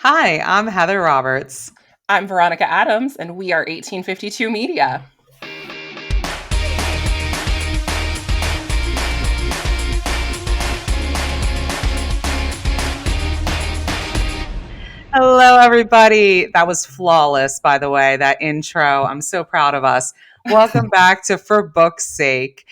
Hi, I'm Heather Roberts. I'm Veronica Adams, and we are 1852 Media. Hello, everybody. That was flawless, by the way, that intro. I'm so proud of us. Welcome back to For Book's Sake.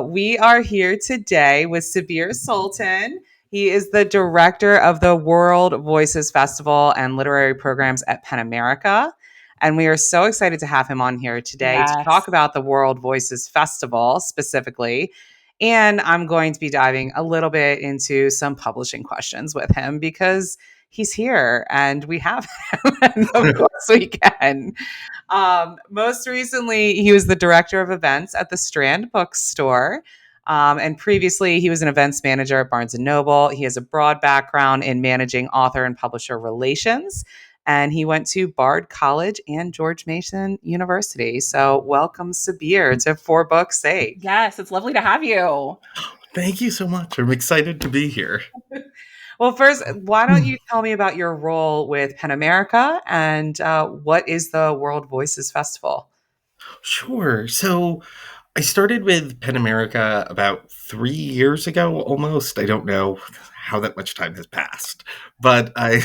We are here today with Sabir Sultan. He is the director of the World Voices Festival and literary programs at PEN America. And we are so excited to have him on here today to talk Yes. about the World Voices Festival specifically. And I'm going to be diving a little bit into some publishing questions with him because he's here and we have him. And of course we can. Most recently, he was the director of events at the Strand Bookstore. And previously, he was an events manager at Barnes and Noble. He has a broad background in managing author and publisher relations. And he went to Bard College and George Mason University. So, welcome, Sabir, to For Book's Sake. Yes, it's lovely to have you. Thank you so much. I'm excited to be here. Well, first, why don't you tell me about your role with PEN America and what is the World Voices Festival? Sure. So I started with Pen America about 3 years ago, almost. I don't know how that much time has passed, but I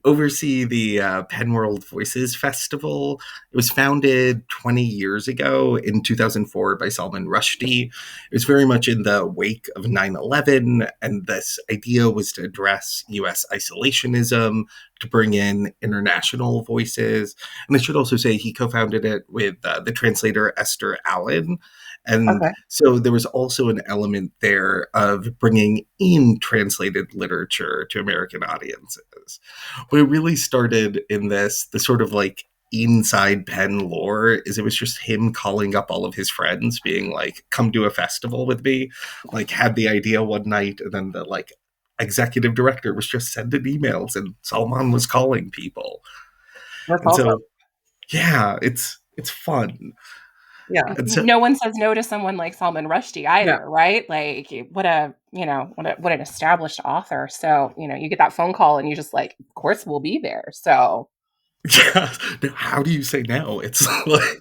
oversee the Penn World Voices Festival. It was founded 20 years ago in 2004 by Salman Rushdie. It was very much in the wake of 9/11, and this idea was to address U.S. isolationism, to bring in international voices. And I should also say he co-founded it with the translator Esther Allen. And Okay. so there was also an element there of bringing in translated literature to American audiences. What really started in this, the sort of like inside Penn lore, is it was just him calling up all of his friends, being like, come do a festival with me. Like, had the idea one night, and then the like executive director was just sending emails and Salman was calling people. That's And awesome. so yeah, it's fun. Yeah. And so No one says no to someone like Salman Rushdie Yeah. either, right? Like, what an established author. So, you get that phone call and you just like, of course we'll be there. So, yeah, how do you say no? It's like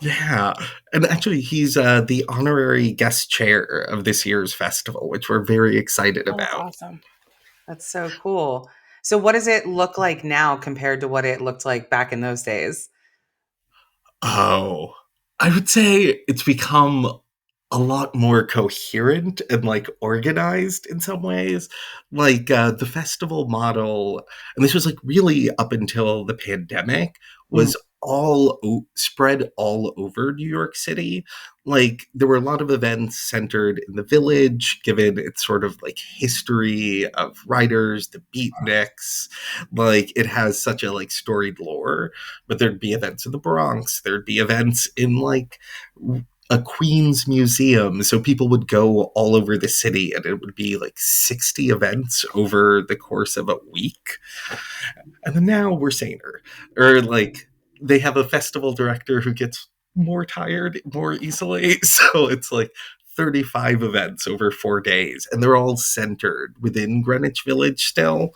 yeah. And actually he's the honorary guest chair of this year's festival, which we're very excited oh, that's about. awesome. That's so cool. So, what does it look like now compared to what it looked like back in those days? Oh, I would say it's become a lot more coherent and like organized in some ways. Like the festival model, and this was like really up until the pandemic, Mhm. was spread all over New York City. Like there were a lot of events centered in the village, given its sort of like history of writers, the beatniks. Like it has such a like storied lore, but there'd be events in the Bronx, there'd be events in like a Queens museum. So people would go all over the city and it would be like 60 events over the course of a week. And then now we're saner. Or like they have a festival director who gets more tired more easily. So it's like 35 events over 4 days. And they're all centered within Greenwich Village still.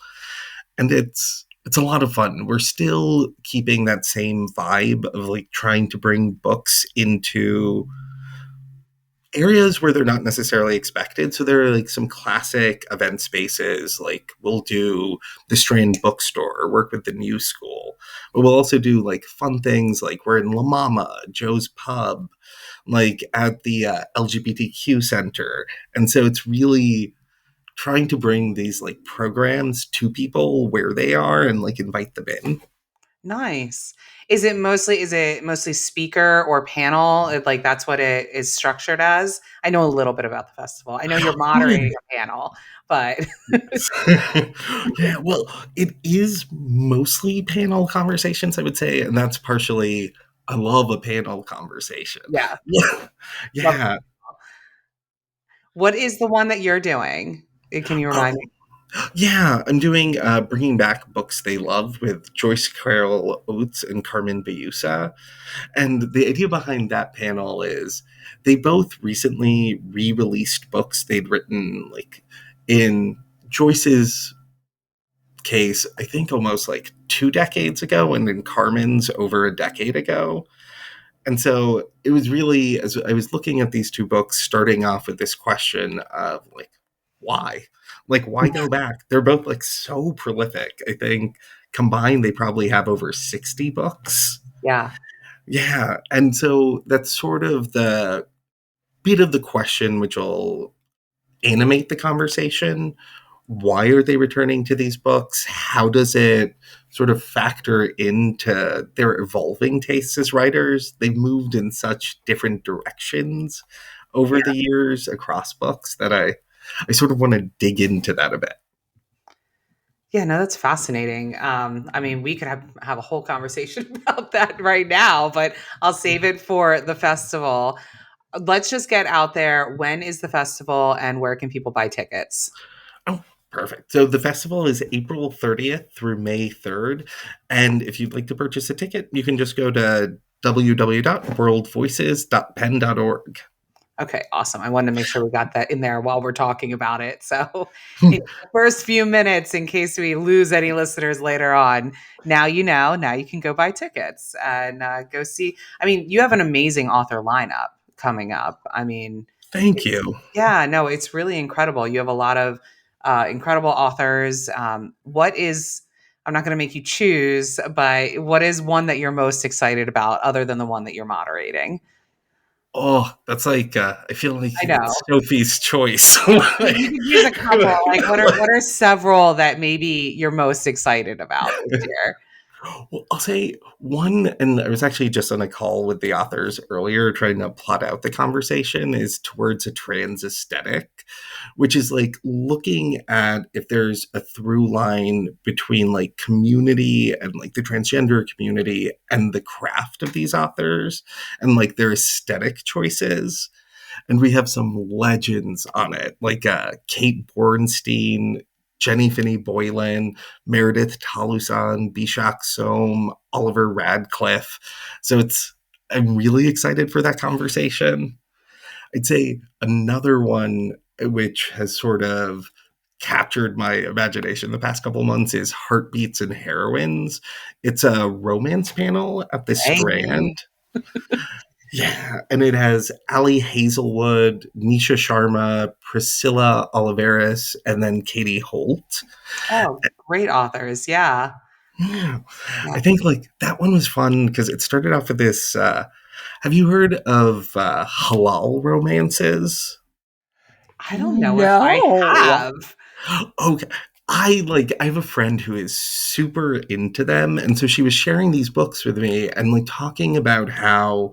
And it's a lot of fun. We're still keeping that same vibe of like trying to bring books into areas where they're not necessarily expected. So there are like some classic event spaces, like we'll do the Strand Bookstore or work with the New School. But we'll also do like fun things like we're in La Mama, Joe's Pub, like at the LGBTQ Center. And so it's really trying to bring these like programs to people where they are and like invite them in. Nice. Is it mostly speaker or panel? Like that's what it is structured as? I know a little bit about the festival. I know you're Oh yeah. moderating a panel, but Yeah, well, it is mostly panel conversations, I would say, and that's partially I love a panel conversation. yeah, Yeah, love yeah. what is the one that you're doing? Can you remind me? Yeah, I'm doing Bringing Back Books They Love with Joyce Carol Oates and Carmen Bayusa. And the idea behind that panel is they both recently re-released books they'd written like in Joyce's case, I think almost like 2 decades ago, and then Carmen's over a decade ago. And so it was really, as I was looking at these two books, starting off with this question of like, why? Like, why go back? They're both like so prolific. I think combined, they probably have over 60 books. Yeah. Yeah. And so that's sort of the bit of the question which will animate the conversation. Why are they returning to these books? How does it sort of factor into their evolving tastes as writers? They've moved in such different directions over the years across books that I sort of want to dig into that a bit. Yeah, no, that's fascinating. I mean, we could have a whole conversation about that right now, but I'll save it for the festival. Let's just get out there. When is the festival and where can people buy tickets? Oh, perfect. So the festival is April 30th through May 3rd. And if you'd like to purchase a ticket, you can just go to www.worldvoices.pen.org. Okay, awesome. I wanted to make sure we got that in there while we're talking about it. So, in the first few minutes, in case we lose any listeners later on, now you know. Now you can go buy tickets and go see. I mean, you have an amazing author lineup coming up. I mean, Thank it's you. yeah, no, it's really incredible. You have a lot of incredible authors. What is I'm not going to make you choose, but what is one that you're most excited about, other than the one that you're moderating? Oh, that's like I feel like I know. it's Sophie's choice. You could use a couple. Like, what are several that maybe you're most excited about this year? Well, I'll say one, and I was actually just on a call with the authors earlier trying to plot out the conversation, is towards a trans aesthetic, which is like looking at if there's a through line between like community and like the transgender community and the craft of these authors and like their aesthetic choices. And we have some legends on it, like Kate Bornstein, Jenny Finney Boylan, Meredith Talusan, Bishak Som, Oliver Radcliffe. So I'm really excited for that conversation. I'd say another one which has sort of captured my imagination the past couple months is Heartbeats and Heroines. It's a romance panel at the Hey. Strand. Yeah, and it has Ali Hazelwood, Nisha Sharma, Priscilla Oliveris, and then Katie Holt. Oh, great authors. Yeah. Yeah. Yeah. I think like that one was fun because it started off with this. Have you heard of halal romances? I don't know if I No. have. Okay. I have a friend who is super into them, and so she was sharing these books with me and like talking about how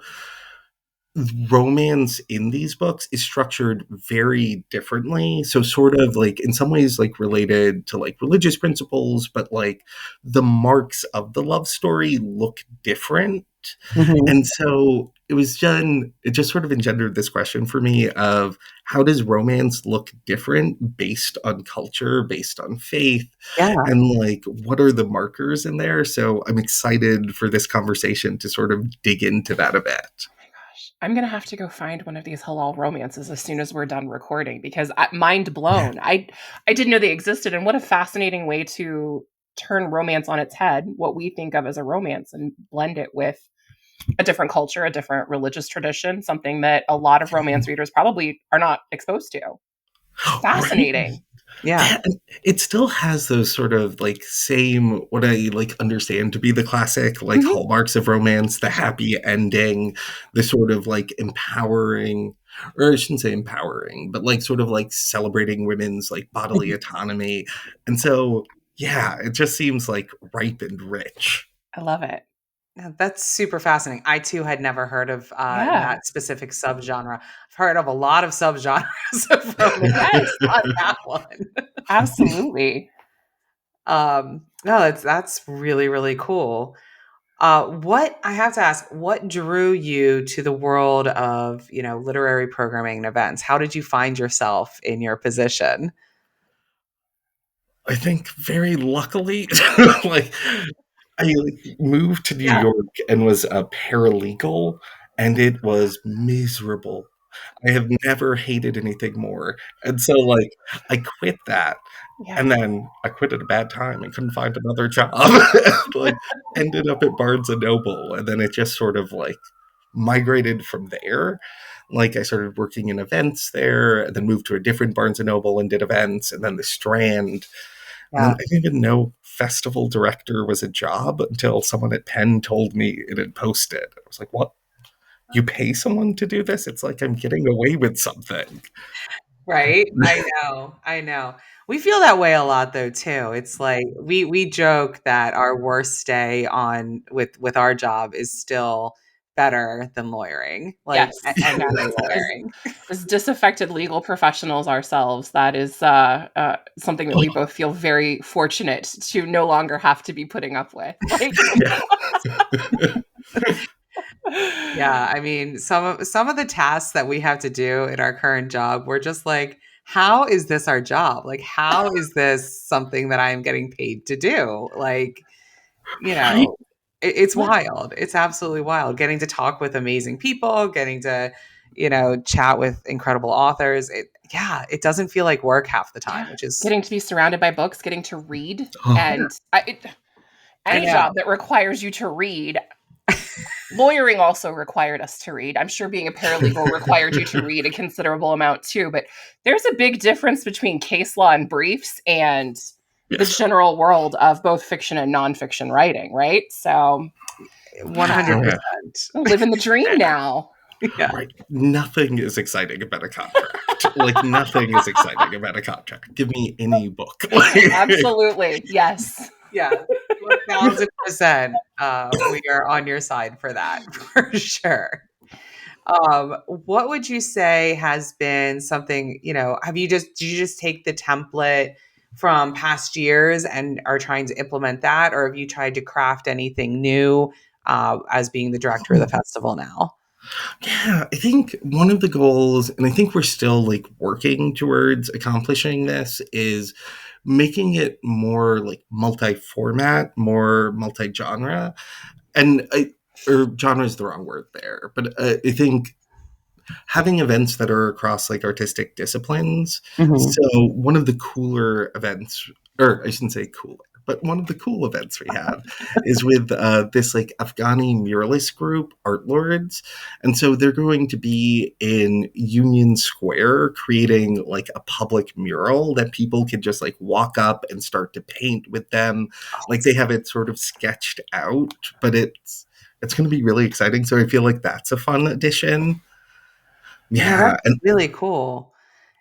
romance in these books is structured very differently. So sort of like in some ways like related to like religious principles, but like the marks of the love story look different. Mhm. And so it just sort of engendered this question for me of how does romance look different based on culture, based on faith, Yeah. and like what are the markers in there? So I'm excited for this conversation to sort of dig into that a bit. Gosh, I'm gonna have to go find one of these halal romances as soon as we're done recording because mind Yeah. blown. I didn't know they existed, and what a fascinating way to turn romance on its head. What we think of as a romance and blend it with a different culture, a different religious tradition, something that a lot of romance readers probably are not exposed to. Right. Fascinating. Yeah. Yeah, and it still has those sort of like same what I like understand to be the classic like Mhm. hallmarks of romance, the happy ending, the sort of like empowering, or I shouldn't say empowering, but like sort of like celebrating women's like bodily autonomy. And so yeah, it just seems like ripe and rich. I love it. Yeah, that's super fascinating. I too had never heard of Yeah. that specific subgenre. I've heard of a lot of subgenres of romance, Yes. not that one. Absolutely. No, that's really really cool. What I have to ask, what drew you to the world of literary programming and events? How did you find yourself in your position? I think very luckily like I like, moved to New Yeah. York and was a paralegal, and it was miserable. I have never hated anything more. And so, like, I quit that. Yeah. And then I quit at a bad time and couldn't find another job. And, like, ended up at Barnes and Noble. And then it just sort of like migrated from there. Like, I started working in events there, and then moved to a different Barnes and Noble and did events, and then the Strand. And then Yeah. I didn't even know festival director was a job until someone at Penn told me it had posted. I was like, what? You pay someone to do this? It's like I'm getting away with something. Right? I know. I know. We feel that way a lot though too. It's like we joke that our worst day on with our job is still better than lawyering, like Yes. any Yes. day As lawyering. as disaffected legal professionals ourselves, that is something that we both feel very fortunate to no longer have to be putting up with. Like, Yeah. Yeah, I mean, some of the tasks that we have to do in our current job, we're just like, how is this our job? Like, how is this something that I'm getting paid to do? Like, you Right? know, it's yeah, wild. It's absolutely wild. Getting to talk with amazing people, getting to, chat with incredible authors. Yeah, it doesn't feel like work half the yeah. time, which is, Getting to be surrounded by books, getting to read, Oh, and I any know. job that requires you to read. Lawyering also required us to read. I'm sure being a paralegal required you to read a considerable amount too, but there's a big difference between case law and briefs and the yes. general world of both fiction and nonfiction writing, right? So, yeah, Oh, yeah. 100%. living the dream now. Yeah. Right. Nothing is exciting about a contract. Like, nothing is exciting about a contract. Give me any book. Like, Absolutely. Yes. Yeah. 1000%. We are on your side for that for sure. What would you say has been something, did you just take the template from past years and are trying to implement that? Or have you tried to craft anything new as being the director of the festival now? yeah, I think one of the goals, and I think we're still like working towards accomplishing this, is making it more like multi-format, more multi-genre, and or genre is the wrong word there, but I think having events that are across like artistic disciplines. Mhm. So one of the cooler events, or I shouldn't say cooler, but one of the cool events we have is with this like Afghani muralist group, Art Lords. And so they're going to be in Union Square creating like a public mural that people can just like walk up and start to paint with them. Like they have it sort of sketched out, but it's going to be really exciting. So I feel like that's a fun addition. No, that's Yeah, and really cool.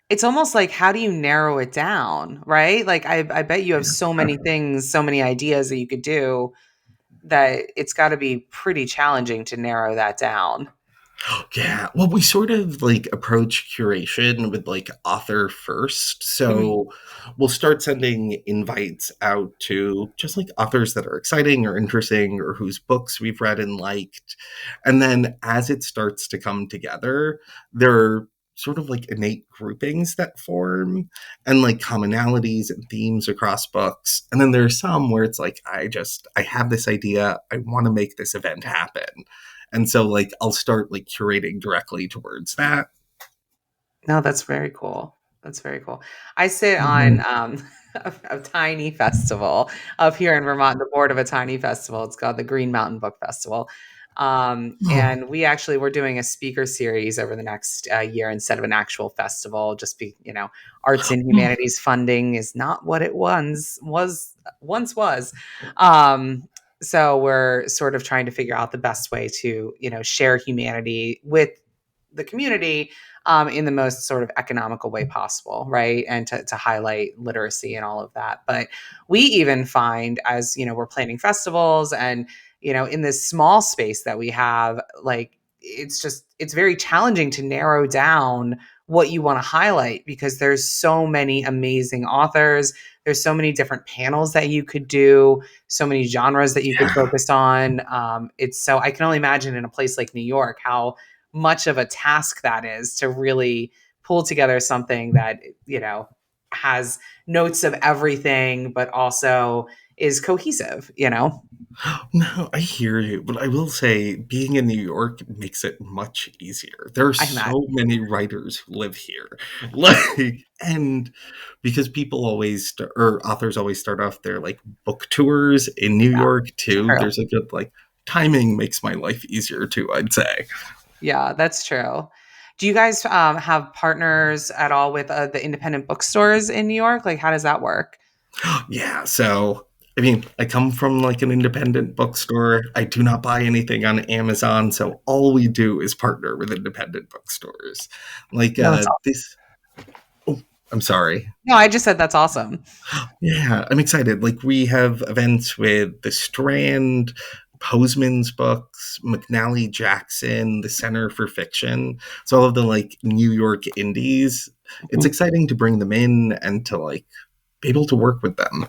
It's almost like how do you narrow it down, right? Like I bet you have so many things, so many ideas that you could do that it's got to be pretty challenging to narrow that down. yeah. Well, we sort of like approach curation with like author first. Mhm. So we'll start sending invites out to just like authors that are exciting or interesting or whose books we've read and liked. And then as it starts to come together, there are sort of like innate groupings that form and like commonalities and themes across books. And then there are some where it's like, I have this idea. I want to make this event happen. And so like I'll start like curating directly towards that. No, that's very cool. That's very cool. I sit on Mhm. a tiny festival up here in Vermont, the board of a tiny festival. It's called the Green Mountain Book Festival. Oh, And we're doing a speaker series over the next year instead of an actual festival. Just arts and oh, humanities funding is not what it once was. Um, so we're sort of trying to figure out the best way to, share humanity with the community in the most sort of economical way possible, right? And to highlight literacy and all of that. But we even find as, we're planning festivals and, in this small space that we have, like, it's very challenging to narrow down what you want to highlight because there's so many amazing authors. There's so many different panels that you could do, so many genres that you could yeah. focus on. I can only imagine in a place like New York how much of a task that is to really pull together something that, you know, has notes of everything, but also is cohesive, you know? No, I hear you, but I will say being in New York makes it much easier. There are I imagine. so many writers who live here. Like, and because people always or authors always start off their like book tours in New Yeah, York too. true. There's a good like timing makes my life easier too, I'd say. Yeah, that's true. Do you guys have partners at all with the independent bookstores in New York? Like, how does that work? Yeah, so I mean, I come from like an independent bookstore. I do not buy anything on Amazon, so all we do is partner with independent bookstores. Like No, that's awesome. this oh, I'm sorry. No, I just said that's awesome. Yeah, I'm excited. Like we have events with the Strand, Postman's Books, McNally Jackson, the Center for Fiction. So all of the like New York indies. It's Mhm. exciting to bring them in and to like be able to work with them.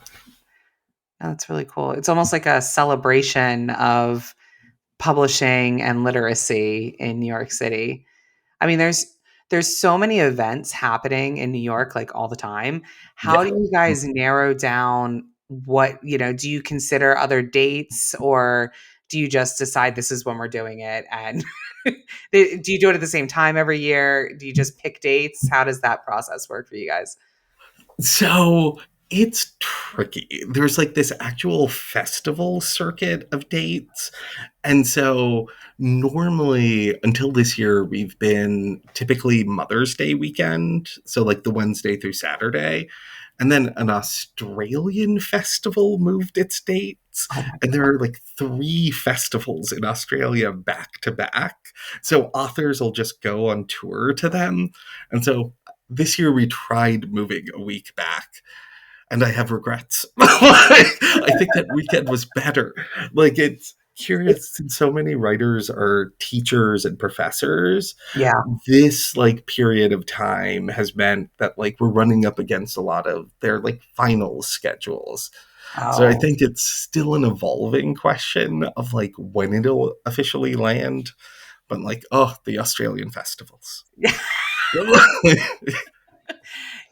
That's really cool. It's almost like a celebration of publishing and literacy in New York City. I mean, there's so many events happening in New York like all the time. How Yeah. do you guys narrow down what, do you consider other dates, or do you just decide this is when we're doing it, and do you do it at the same time every year? Do you just pick dates? How does that process work for you guys? So it's tricky. There's like this actual festival circuit of dates. And so normally until this year, we've been typically Mother's Day weekend. So like the Wednesday through Saturday. And then an Australian festival moved its dates. Oh my And there are like three festivals in Australia back to back. So authors will just go on tour to them. And so this year we tried moving a week back and I have regrets. I think that weekend was better. Like it's it's curious since so many writers are teachers and professors, Yeah. this like period of time has meant that like we're running up against a lot of their like final schedules. So I Oh. think it's still an evolving question of like when it'll officially land. But like, oh, the Australian festivals.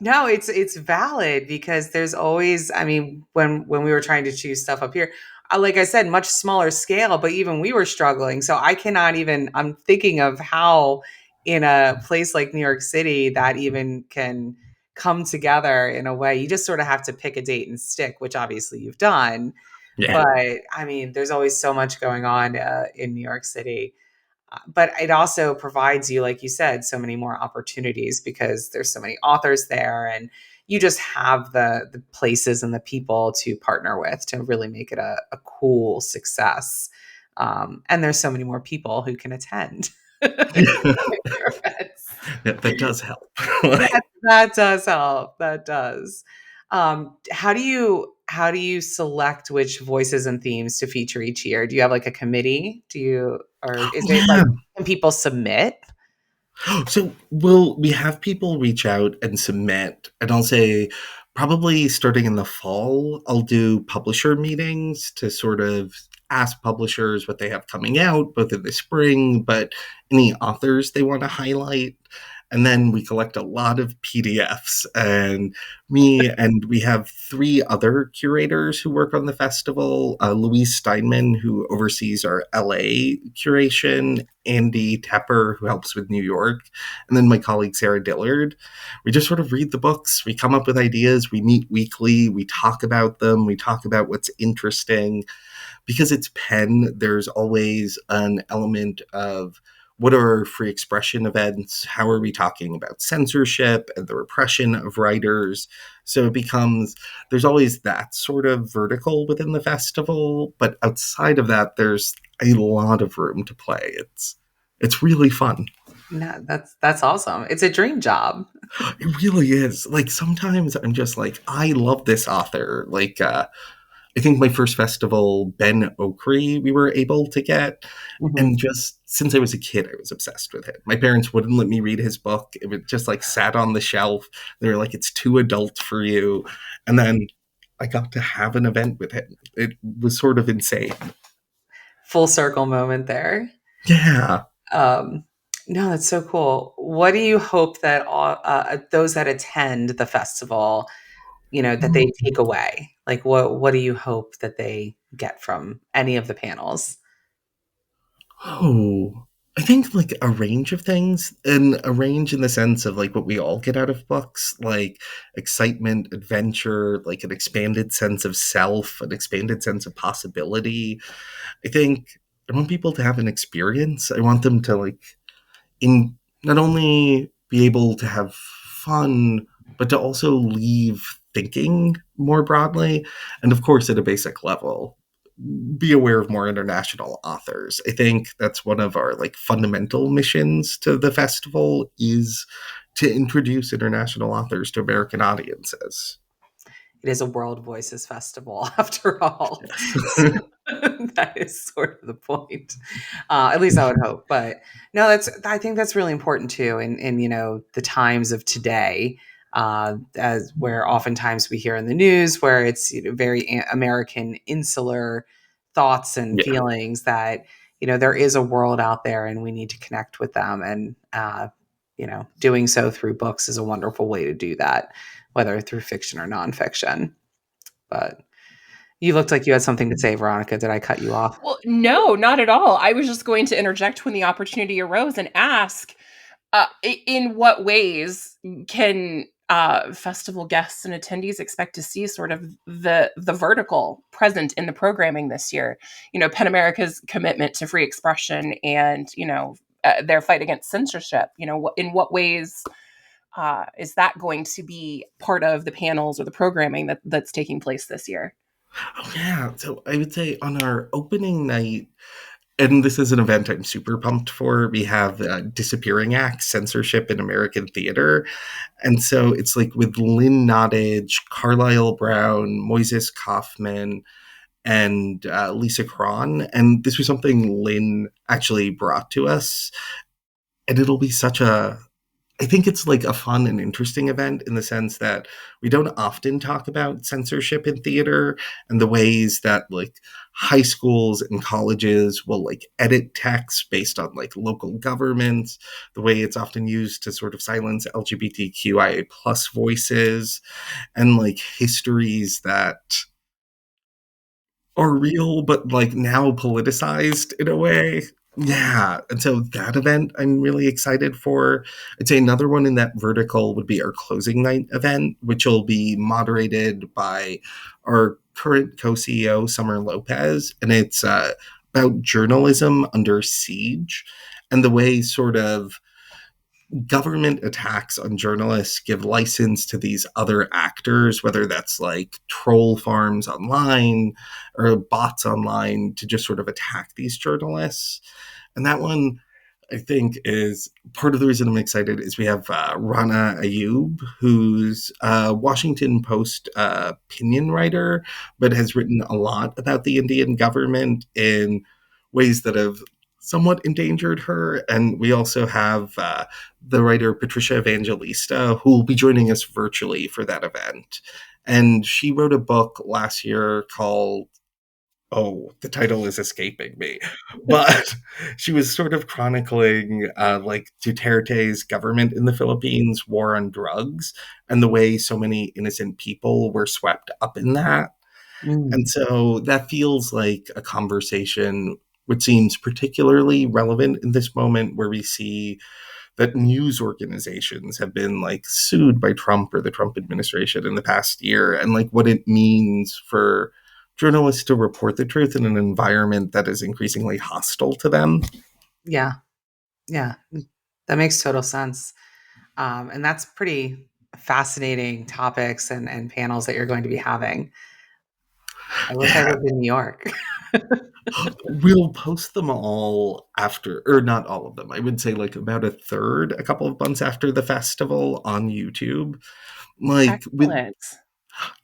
No, it's valid because there's always, I mean, when we were trying to choose stuff up here, like I said, much smaller scale, but even we were struggling. So I cannot even, I'm thinking of how in a place like New York City that even can come together in a way. You just sort of have to pick a date and stick, which obviously you've done. Yeah. But I mean, there's always so much going on in New York City. But it also provides you, like you said, so many more opportunities because there's so many authors there, and you just have the places and the people to partner with to really make it a cool success. And there's so many more people who can attend your events. Yeah, that does help. That does help. That does. How do you select which voices and themes to feature each year? Do you have like a committee? Or is it like, Yeah. can people submit? So we have people reach out and submit, and I'll say probably starting in the fall, I'll do publisher meetings to sort of ask publishers what they have coming out, both in the spring, but any authors they want to highlight. And then we collect a lot of PDFs, and we have three other curators who work on the festival. Louise Steinman, who oversees our LA curation, Andy Tepper, who helps with New York, and then my colleague Sarah Dillard. We just sort of read the books, we come up with ideas, we meet weekly, we talk about them, we talk about what's interesting. Because it's pen, there's always an element of what are our free expression events? How are we talking about censorship and the repression of writers? So it becomes, there's always that sort of vertical within the festival, but outside of that, there's a lot of room to play. It's really fun. No, that's awesome. It's a dream job. It really is. Like sometimes I'm just like, I love this author. Like I think my first festival, Ben Okri, we were able to get. Mhm. And just since I was a kid, I was obsessed with it. My parents wouldn't let me read his book. It would just like sat on the shelf. They were like, it's too adult for you. And then I got to have an event with him. It was sort of insane. Full circle moment there. Yeah. Um, No, that's so cool. What do you hope that those that attend the festival, that they take away? Like, what do you hope that they get from any of the panels? Oh, I think like a range of things, and a range in the sense of like what we all get out of books, like excitement, adventure, like an expanded sense of self, an expanded sense of possibility. I think I want people to have an experience. I want them to like in not only be able to have fun, but to also leave thinking more broadly, and of course at a basic level be aware of more international authors. I think that's one of our like fundamental missions to the festival is to introduce international authors to American audiences. It is a World Voices Festival after all. Yes. So that is sort of the point. At least I would hope. But no, I think that's really important too. In the times of today, as where oftentimes we hear in the news where it's very American insular thoughts and Yeah. feelings that there is a world out there and we need to connect with them, and doing so through books is a wonderful way to do that, whether through fiction or nonfiction. But you looked like you had something to say, Veronica. Did I cut you off? Well, no, not at all. I was just going to interject when the opportunity arose and ask, in what ways can festival guests and attendees expect to see sort of the vertical present in the programming this year? Pen America's commitment to free expression and their fight against censorship. In what ways is that going to be part of the panels or the programming that's taking place this year? Oh, yeah. So I would say on our opening night, and this is an event I'm super pumped for. We have Disappearing Acts, Censorship in American Theater. And so it's like with Lynn Nottage, Carlisle Brown, Moises Kaufman, and Lisa Cron. And this was something Lynn actually brought to us. And it'll be such a I think it's like a fun and interesting event in the sense that we don't often talk about censorship in theater and the ways that like high schools and colleges will like edit text based on like local governments, the way it's often used to sort of silence LGBTQIA plus voices, and like histories that are real, but like now politicized in a way. Yeah. And so that event I'm really excited for. I'd say another one in that vertical would be our closing night event, which will be moderated by our current co CEO, Summer Lopez. And it's about journalism under siege and the way sort of government attacks on journalists give license to these other actors, whether that's like troll farms online or bots online, to just sort of attack these journalists. And that one, I think, is part of the reason I'm excited is we have Rana Ayub, who's a Washington Post opinion writer, but has written a lot about the Indian government in ways that have somewhat endangered her. And we also have the writer Patricia Evangelista, who will be joining us virtually for that event. And she wrote a book last year called, oh, the title is escaping me, but she was sort of chronicling like Duterte's government in the Philippines, war on drugs, and the way so many innocent people were swept up in that. And Mm. so that feels like a conversation which seems particularly relevant in this moment where we see that news organizations have been like sued by Trump or the Trump administration in the past year, and like what it means for journalists to report the truth in an environment that is increasingly hostile to them. Yeah, yeah, that makes total sense. And that's pretty fascinating topics and panels that you're going to be having. I wish I Yeah, lived in New York. we'll post them all after, or not all of them. I would say like about a third, a couple of months after the festival on YouTube. Like with Excellent.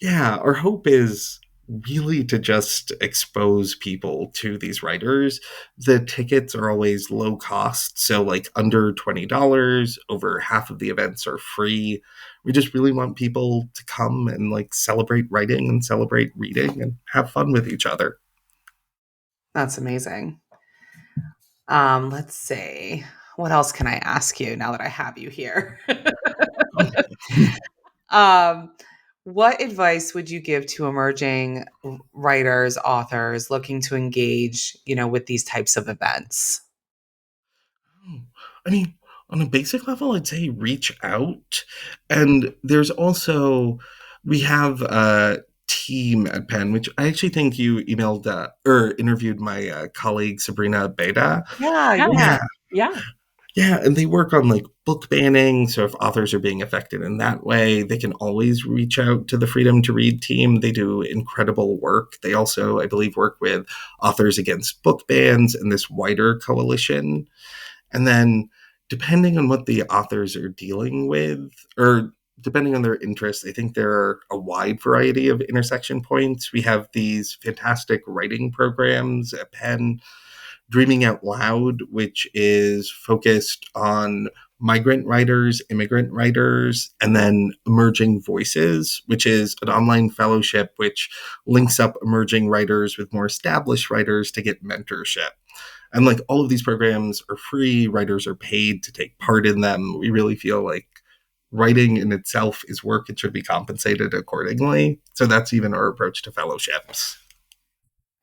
Yeah, our hope is really to just expose people to these writers. The tickets are always low cost, so like under $20, over half of the events are free. We just really want people to come and like celebrate writing and celebrate reading and have fun with each other. That's amazing. Let's see. what else can I ask you now that I have you here? um, what advice would you give to emerging writers, authors looking to engage, with these types of events? I mean, on a basic level, I'd say reach out. And there's also, we have a team at Penn, which I actually think you emailed or interviewed my colleague Sabrina Beta. Yeah, Yeah. yeah. Yeah, Yeah. yeah, and they work on like book banning. So if authors are being affected in that way, they can always reach out to the Freedom to Read team. They do incredible work. They also, I believe, work with Authors Against Book Bans and this wider coalition. And then, depending on what the authors are dealing with, or depending on their interests, I think there are a wide variety of intersection points. We have these fantastic writing programs at Penn, Dreaming Out Loud, which is focused on migrant writers, immigrant writers, and then Emerging Voices, which is an online fellowship which links up emerging writers with more established writers to get mentorship. And like all of these programs are free, writers are paid to take part in them. We really feel like writing in itself is work, it should be compensated accordingly. So that's even our approach to fellowships.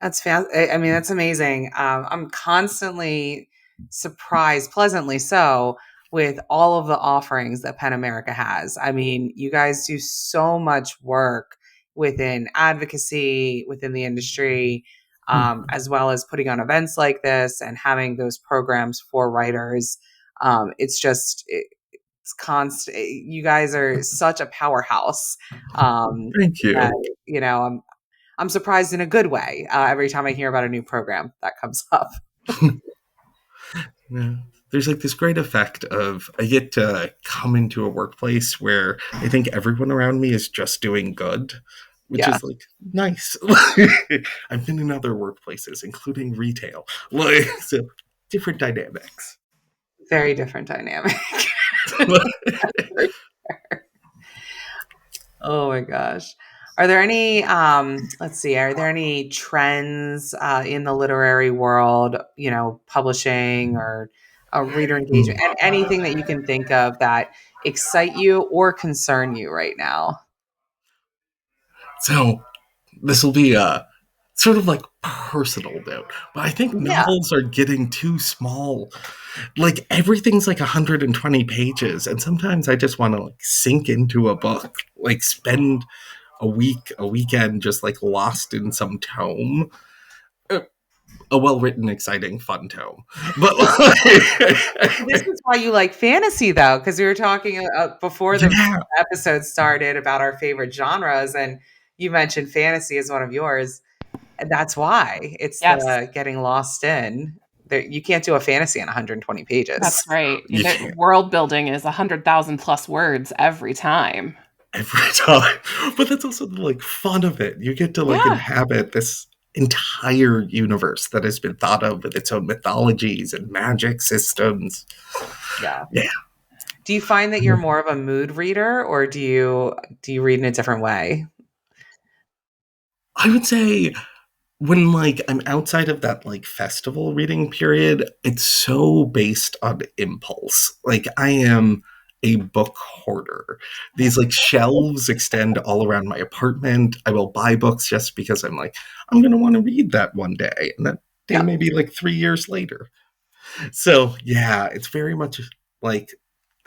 That's I mean, that's amazing. I'm constantly surprised, pleasantly so, with all of the offerings that Penn America has. I mean, you guys do so much work within advocacy, within the industry, as well as putting on events like this and having those programs for writers. It's constant. You guys are such a powerhouse. Thank That, you. I'm surprised in a good way every time I hear about a new program that comes up. Yeah. There's like this great effect of I get to come into a workplace where I think everyone around me is just doing good, which Yeah, is like nice. I've been in other workplaces, including retail, like so different dynamics. very different dynamic. Oh my gosh. Are there any, let's see, are there any trends in the literary world, publishing or reader engagement, and anything that you can think of that excite you or concern you right now? So this will be a sort of like personal note, but I think Yeah. novels are getting too small. Like everything's like 120 pages, and sometimes I just want to like sink into a book, like spend a weekend just like lost in some tome. Uh, A well written, exciting, fun tome. But This is why you like fantasy, though, because we were talking before the yeah, episode started about our favorite genres, and you mentioned fantasy as one of yours. And that's why it's Yes. the getting lost in. There, you can't do a fantasy in 120 That's pages. right. you The can't world building is 100,000 plus words every time. every time. But that's also the like fun of it. You get to like Yeah. inhabit this entire universe that has been thought of with its own mythologies and magic systems. Yeah. Yeah. Do you find that you're more of a mood reader, or do you read in a different way? I would say when like I'm outside of that like festival reading period, it's so based on impulse. Like I am a book hoarder. These like shelves extend all around my apartment. I will buy books just because I'm like, I'm gonna want to read that one day. And that day Yeah. may be like 3 years later. So yeah, it's very much like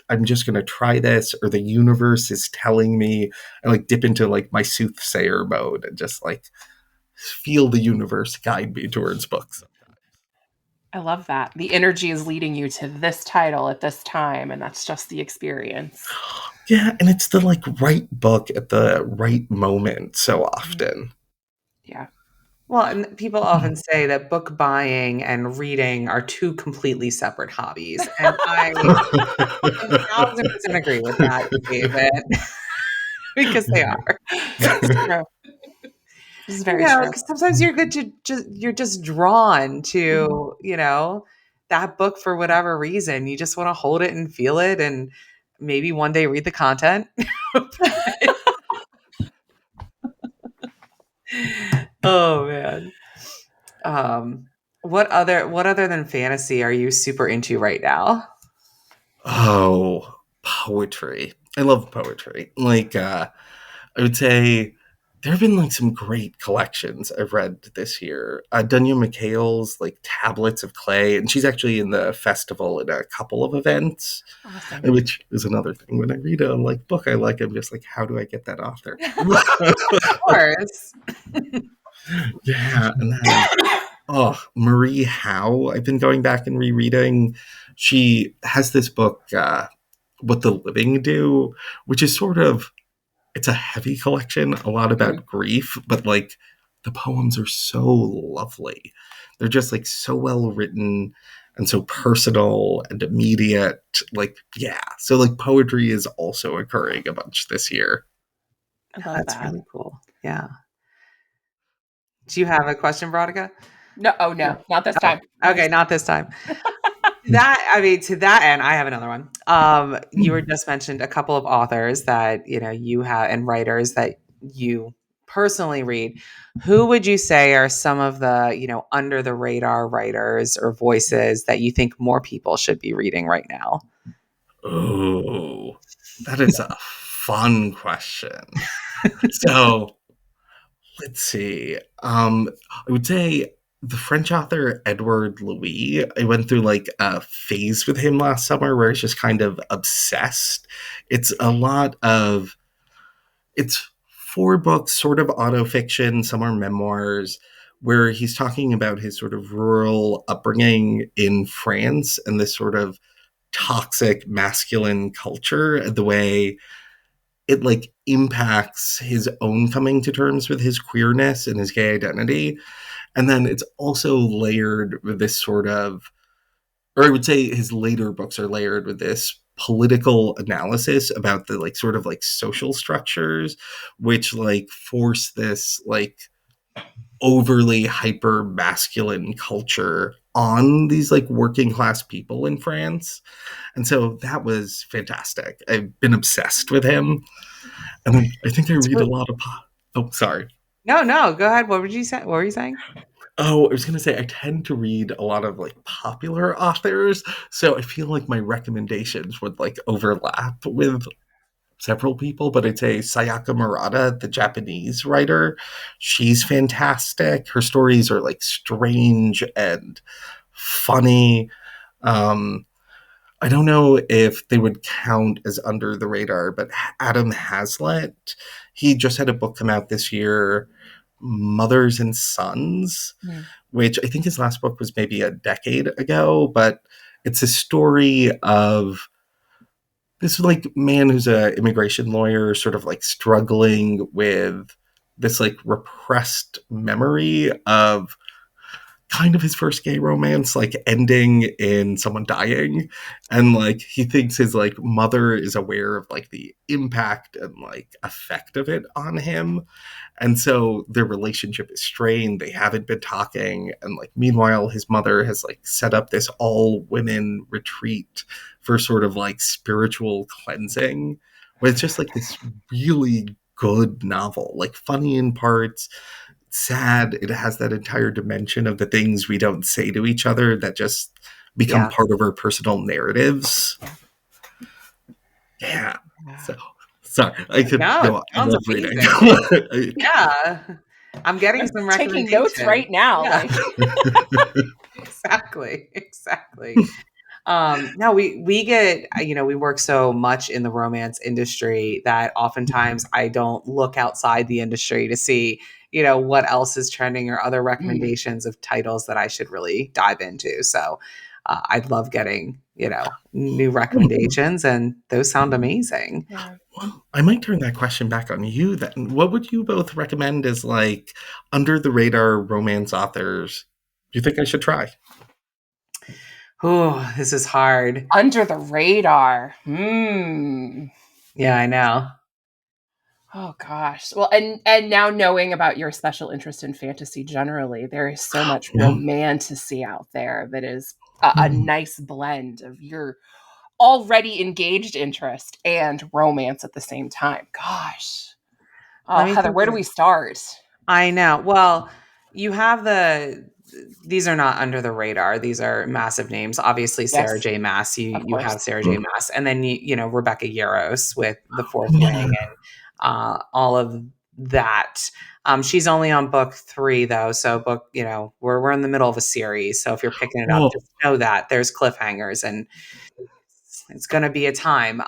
I'm just gonna try this, or the universe is telling me. I like dip into like my soothsayer mode and just like feel the universe guide me towards books. I love that. The energy is leading you to this title at this time, and that's just the experience. Yeah, and it's the like right book at the right moment so Mhm. often. Yeah. Well, and people often say that book buying and reading are two completely separate hobbies. And I 1000% agree with that statement because they are. It's true. This is very true. Because sometimes you're just drawn Mhm. to, that book for whatever reason. You just want to hold it and feel it and maybe one day read the content. Oh man. Um what other than fantasy are you super into right now? Oh, poetry. I love poetry. Like, I would say there have been like some great collections I've read this year. Dunya McHale's like Tablets of Clay, and she's actually in the festival at a couple of events, Awesome. which is another thing. When I read a like book I like, I'm just like, how do I get that author? Of course. Yeah, and then Marie Howe, I've been going back and rereading. She has this book, What the Living Do, which is sort of it's a heavy collection, a lot Mhm. about grief, but like the poems are so lovely. They're just like so well written and so personal and immediate. Like, yeah. So like poetry is also occurring a bunch this year. I love That's that. really cool. Yeah. Do you have a question, Veronica? No, oh No. no, not this Oh, time. Not okay, this not this time. To that end, I have another one. You were just mentioned a couple of authors that, you have and writers that you personally read. Who would you say are some of the, under the radar writers or voices that you think more people should be reading right now? Oh, that is a fun question. So let's see. I would say the French author Edward Louis. I went through like a phase with him last summer where I was just kind of obsessed. It's a lot of it's four books, sort of autofiction, some are memoirs, where he's talking about his sort of rural upbringing in France and this sort of toxic masculine culture, the way it like impacts his own coming to terms with his queerness and his gay identity. And then it's also layered with this sort of, or I would say his later books are layered with this political analysis about the like sort of like social structures, which like force this like overly hyper masculine culture on these like working class people in France. And so that was fantastic. I've been obsessed with him. And then I think I It's read a re- lot of oh, sorry. no, no, go ahead. What would you say? What were you saying? Oh, I was gonna say I tend to read a lot of like popular authors, so I feel like my recommendations would like overlap with several people. But I'd say Sayaka Murata, the Japanese writer, she's fantastic. Her stories are like strange and funny. Um, I don't know if they would count as under the radar, but Adam Hazlitt, he just had a book come out this year, Mothers and Sons, Mm. which I think his last book was maybe a decade ago, but it's a story of this like man who's a immigration lawyer sort of like struggling with this like repressed memory of kind of his first gay romance like ending in someone dying, and like he thinks his like mother is aware of like the impact and like effect of it on him, and so their relationship is strained. They haven't been talking, and like meanwhile his mother has like set up this all women retreat for sort of like spiritual cleansing, but it's just like this really good novel, like funny in parts, sad. It has that entire dimension of the things we don't say to each other that just become Yeah. part of our personal narratives. Yeah. Yeah. Yeah. So sorry, I could No, it go on. I sounds love reading. amazing. Yeah. I'm getting I'm some taking notes recommendations. right now. Yeah, Like, exactly. Exactly. No, we get, we work so much in the romance industry that oftentimes I don't look outside the industry to see, what else is trending or other mm, recommendations of titles that I should really dive into. So I'd love getting, new recommendations, and those sound amazing. yeah. Well, I might turn that question back on you then. What would you both recommend as like under the radar romance authors you think I should try? Oh, this is hard. Under the radar. Hmm. Yeah, I know. Oh gosh. Well, and now knowing about your special interest in fantasy generally, there is so much Yeah. romantasy out there that is a Hmm. nice blend of your already engaged interest and romance at the same time. Gosh. Oh, Let me Heather, think where do of we start? I know. Well, you have these are not under the radar. These are massive names. Obviously, Sarah Yes, J. Maas. of You course. have Sarah J. Maas, and then Rebecca Yarros with The Fourth Wing and all of that. She's only on book 3 though, so we're in the middle of a series. So if you're picking it up, Oh, just know that there's cliffhangers and it's going to be a time.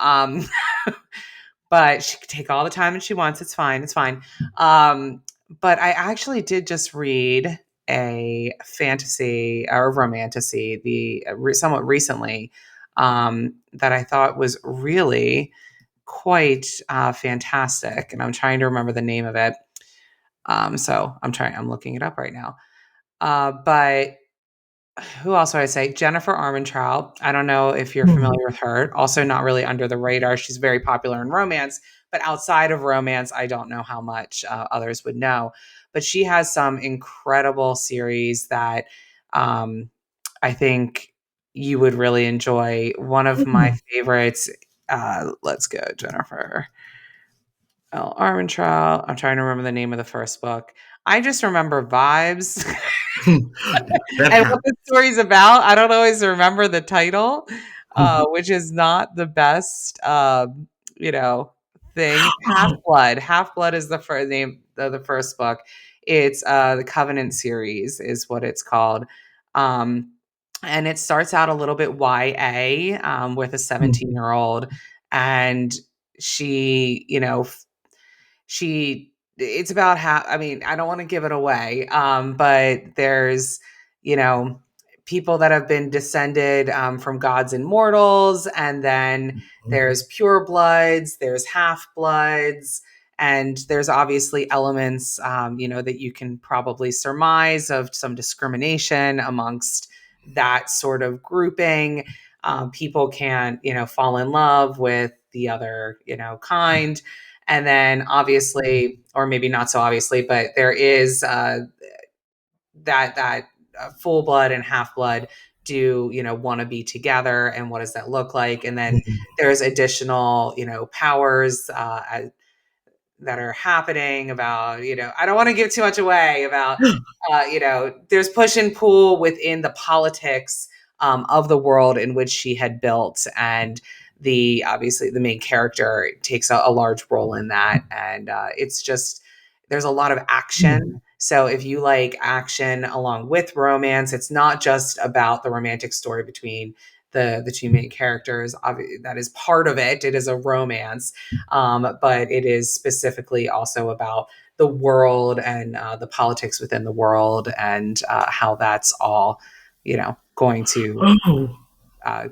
But she can take all the time that she wants. It's fine. It's fine. But I actually did just read a fantasy or romantasy somewhat recently that I thought was really quite fantastic, and I'm trying to remember the name of it. So I'm looking it up right now. But who else would I say? Jennifer Armentrout. I don't know if you're familiar with her. Also, not really under the radar. She's very popular in romance, but outside of romance, I don't know how much others would know. But she has some incredible series that I think you would really enjoy. One of my favorites. Let's go, Jennifer. Armentrout. I'm trying to remember the name of the first book. I just remember vibes. that And what happened. the story's about, I don't always remember the title, which is not the best, you know, thing. Half Oh, Blood. Half Blood is the first name of the first book. It's the Covenant series, is what it's called. Um, and it starts out a little bit YA with a 17-year-old, and she, she it's about how, I mean, I don't want to give it away, but there's, you know people that have been descended from gods and mortals, and then there's pure bloods, there's half bloods, and there's obviously elements, that you can probably surmise of some discrimination amongst that sort of grouping. People can't, fall in love with the other, kind. And then obviously, or maybe not so obviously, but there is that full blood and half blood do, want to be together, and what does that look like? And then there's additional, powers that are happening about, I don't want to give too much away about, there's push and pull within the politics of the world in which she had built. And obviously the main character takes a large role in that. And it's just, there's a lot of action. So if you like action along with romance, it's not just about the romantic story between the two main characters. That is part of it. It is a romance, but it is specifically also about the world and the politics within the world, and how that's all, going to oh,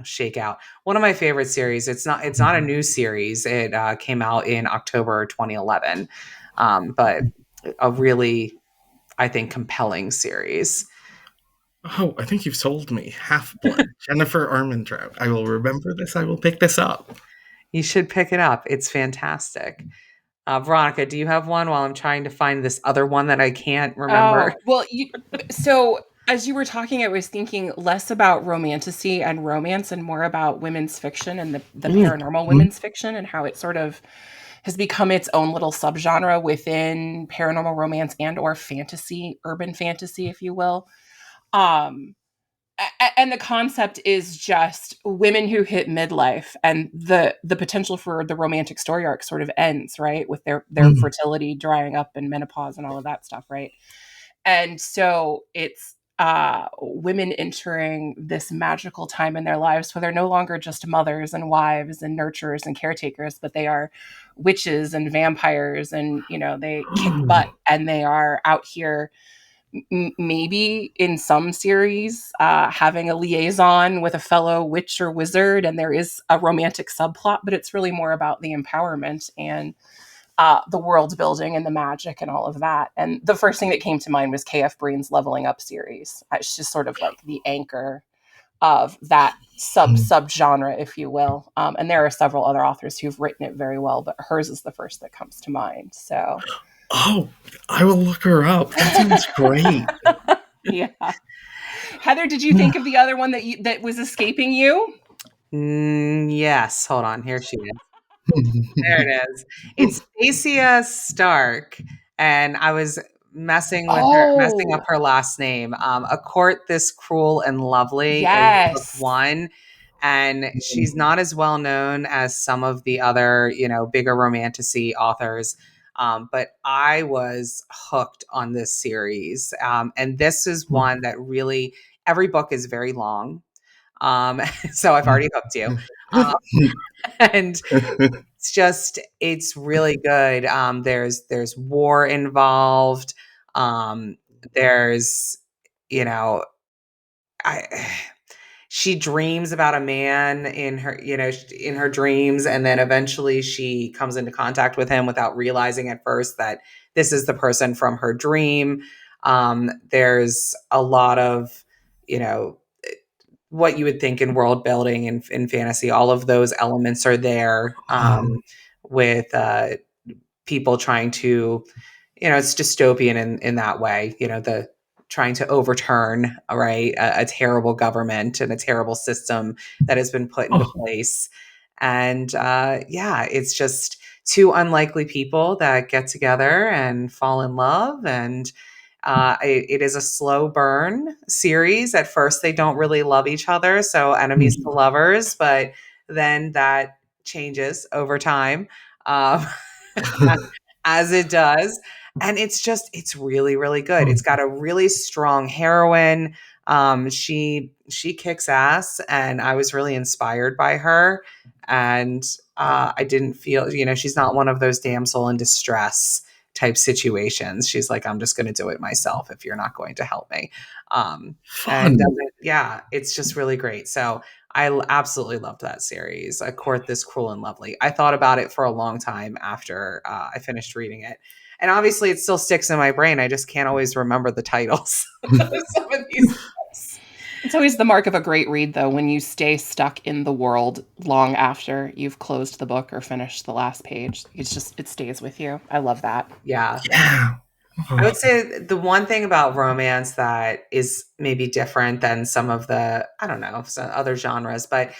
shake out. One of my favorite series. It's not a new series. It came out in October 2011, but a really, I think, compelling series. oh, I think you've sold me. Half Blood. Jennifer Armentrout. I will remember this. I will pick this up. You should pick it up. It's fantastic. Veronica, do you have one while I'm trying to find this other one that I can't remember? Oh, well, so as you were talking, I was thinking less about romantasy and romance and more about women's fiction and the paranormal women's fiction, and how it sort of has become its own little subgenre within paranormal romance and or fantasy, urban fantasy, if you will. Um, and the concept is just women who hit midlife, and the potential for the romantic story arc sort of ends, right, with their fertility drying up and menopause and all of that stuff, right? And so it's women entering this magical time in their lives where they're no longer just mothers and wives and nurturers and caretakers, but they are witches and vampires, and they kick butt, and they are out here, maybe in some series, having a liaison with a fellow witch or wizard, and there is a romantic subplot, but it's really more about the empowerment and the world building and the magic and all of that. And the first thing that came to mind was KF Breen's Leveling Up series. It's just sort of like the anchor of that subgenre, if you will. And there are several other authors who've written it very well, but hers is the first that comes to mind. So, Oh, I will look her up. That sounds great. yeah. Heather, did you think of the other one that was escaping you? Yes. Hold on. Here she is. There it is. It's Stacia Stark. And I was messing up Oh, her last name. A Court This Cruel and Lovely is book yes. one. And she's not as well known as some of the other, bigger romanticy authors. But I was hooked on this series. And this is one that really, every book is very long. So I've already hooked you. Um, and it's really good. There's war involved. There's, you know, I she dreams about a man in her dreams, and then eventually she comes into contact with him without realizing at first that this is the person from her dream. There's a lot of, you know, what you would think in world building and in fantasy. All of those elements are there, with people trying to, it's dystopian in that way, the trying to overturn, right, a terrible government and a terrible system that has been put into Oh, place. And yeah, it's just two unlikely people that get together and fall in love. And it is a slow burn series. At first, they don't really love each other, so enemies to lovers, but then that changes over time. Um, as it does. And it's really, really good. It's got a really strong heroine. She kicks ass, and I was really inspired by her. And I didn't feel, she's not one of those damsel in distress type situations. She's like, I'm just going to do it myself if you're not going to help me. And fun. yeah, it's just really great. So absolutely loved that series. A Court This Cruel and Lovely. I thought about it for a long time after I finished reading it. And obviously, it still sticks in my brain. I just can't always remember the titles of some of these books. It's always the mark of a great read, though, when you stay stuck in the world long after you've closed the book or finished the last page. It stays with you. I love that. Yeah. Yeah. I Oh, would say the one thing about romance that is maybe different than some of the, I don't know, some other genres, but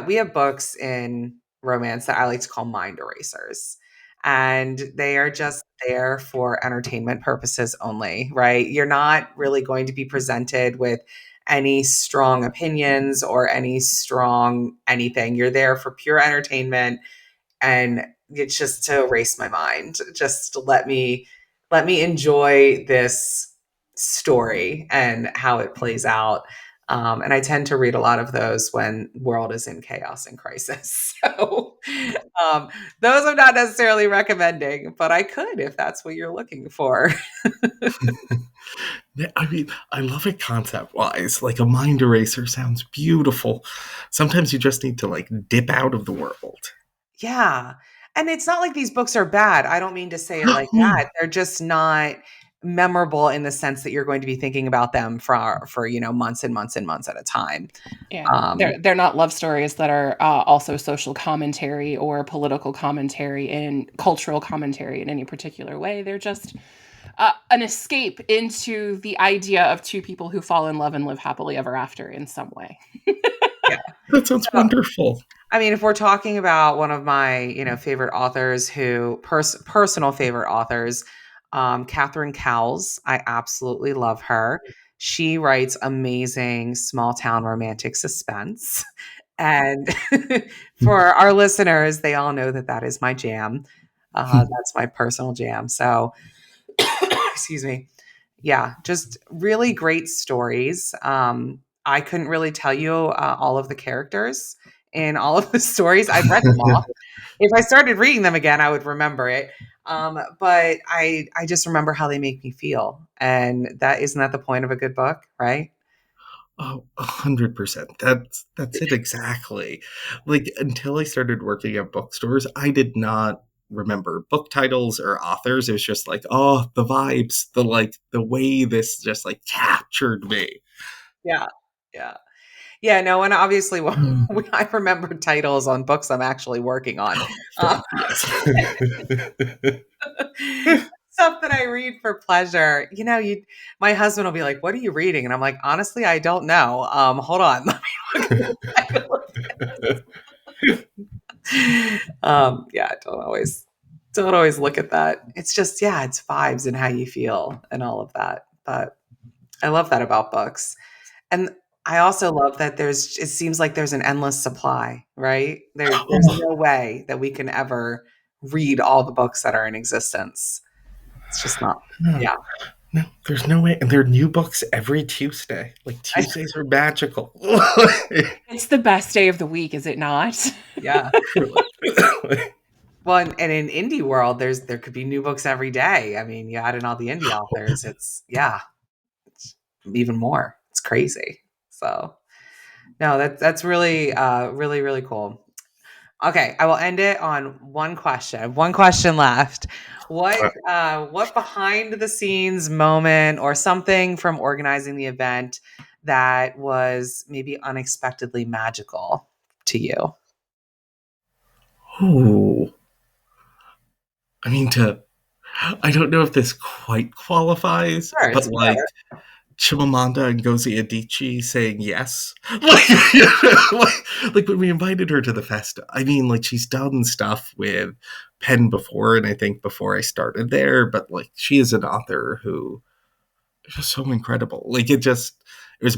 we have books in romance that I like to call mind erasers. And they are just there for entertainment purposes only, right? You're not really going to be presented with any strong opinions or any strong anything. You're there for pure entertainment, and it's just to erase my mind. Just to let me enjoy this story and how it plays out. And I tend to read a lot of those when world is in chaos and crisis. So um, those I'm not necessarily recommending, but I could if that's what you're looking for. I mean, I love it concept wise. Like a mind eraser sounds beautiful. Sometimes you just need to like dip out of the world. Yeah. And it's not like these books are bad. I don't mean to say it like that. They're just not memorable in the sense that you're going to be thinking about them for months and months and months at a time. Yeah, Um, they're not love stories that are also social commentary or political commentary and cultural commentary in any particular way. They're just an escape into the idea of two people who fall in love and live happily ever after in some way. yeah. That sounds So, wonderful. I mean, if we're talking about one of my, favorite authors personal favorite authors, Catherine Cowles, I absolutely love her. She writes amazing small town romantic suspense. And for our listeners, they all know that that is my jam. That's my personal jam. So, excuse me. Yeah, just really great stories. I couldn't really tell you all of the characters in all of the stories. I've read them all. If I started reading them again, I would remember it. But I just remember how they make me feel, and that isn't that the point of a good book, right? Oh, 100%. That's it exactly. Like until I started working at bookstores, I did not remember book titles or authors. It was just like, oh, the vibes, the way this just like captured me. Yeah, yeah, yeah. No, and obviously, well, Mm. I remember titles on books I'm actually working on. Fuck Um, yes. Stuff that I read for pleasure. My husband will be like, "What are you reading?" And I'm like, "Honestly, I don't know. Hold on, let me look at the title of it." Yeah, I don't always. Don't always look at that. It's just, yeah, it's vibes and how you feel and all of that. But I love that about books. And I also love that it seems like there's an endless supply, right? There's Oh, no way that we can ever read all the books that are in existence. It's just not, no, yeah. no, there's no way. And there are new books every Tuesday. Like I, Tuesdays are magical. It's the best day of the week, is it not? yeah. Well, and in indie world, there could be new books every day. I mean, you add in all the indie authors, it's even more. It's crazy. So no, that's really really really cool. Okay, I will end it on one question. One question left. What behind the scenes moment or something from organizing the event that was maybe unexpectedly magical to you? Oh, I mean, I don't know if this quite qualifies, Sure, but it's like whatever. Chimamanda Ngozi Adichie saying yes. Like when we invited her to the fest, I mean, like she's done stuff with Penn before, and I think before I started there, but like she is an author who is just so incredible. Like it was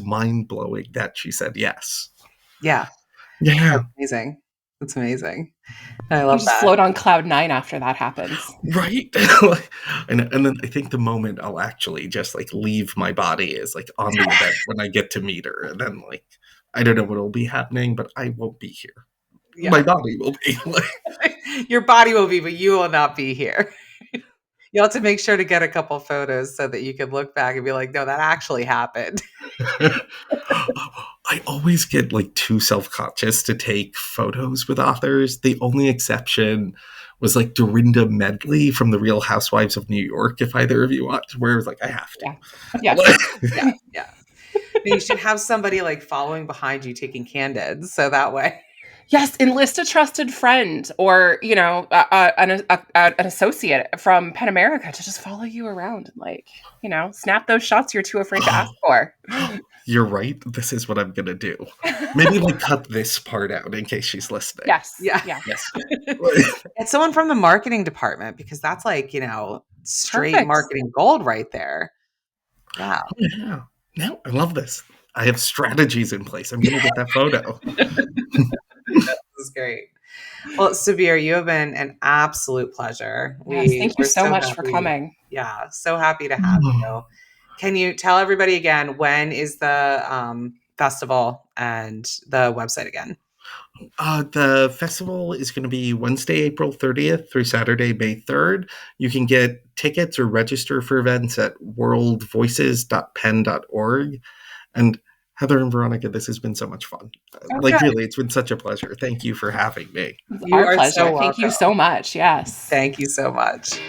mind blowing that she said yes. Yeah, Yeah, that's amazing. That's amazing. I You love just that. float on cloud nine after that happens. right. And then I think the moment I'll actually just like leave my body is like on the event when I get to meet her, and then like I don't know what'll be happening, but I won't be here. My Yeah. body will be like. Your body will be, but you will not be here. You'll have to make sure to get a couple photos so that you can look back and be like, no, that actually happened. I always get like too self-conscious to take photos with authors. The only exception was like Dorinda Medley from The Real Housewives of New York, if either of you watch, where it was like, I have Yeah. to. Yes. Yeah, yeah. You should have somebody like following behind you taking candids, so that way. Yes, enlist a trusted friend or, an associate from Pen America to just follow you around and snap those shots you're too afraid to ask for. You're right. This is what I'm gonna do. Maybe like cut this part out in case she's listening. Yes. Yeah. Yeah. Yes. It's someone from the marketing department because that's like, straight Perfect. marketing gold right there. Yeah. Yeah. No, I love this. I have strategies in place. I'm gonna get that photo. This is great. Well, Sabir, you have been an absolute pleasure. Yes. Thank you We're so so much for happy. coming. Yeah, so happy to have you. Can you tell everybody again when is the festival and the website again? The festival is going to be Wednesday, April 30th through Saturday, May 3rd. You can get tickets or register for events at worldvoices.pen.org. And Heather and Veronica, this has been so much fun. Like, Okay. really, it's been such a pleasure. Thank you for having me. It's You our are so pleasure. Thank you welcome. so much. Yes. Thank you so much.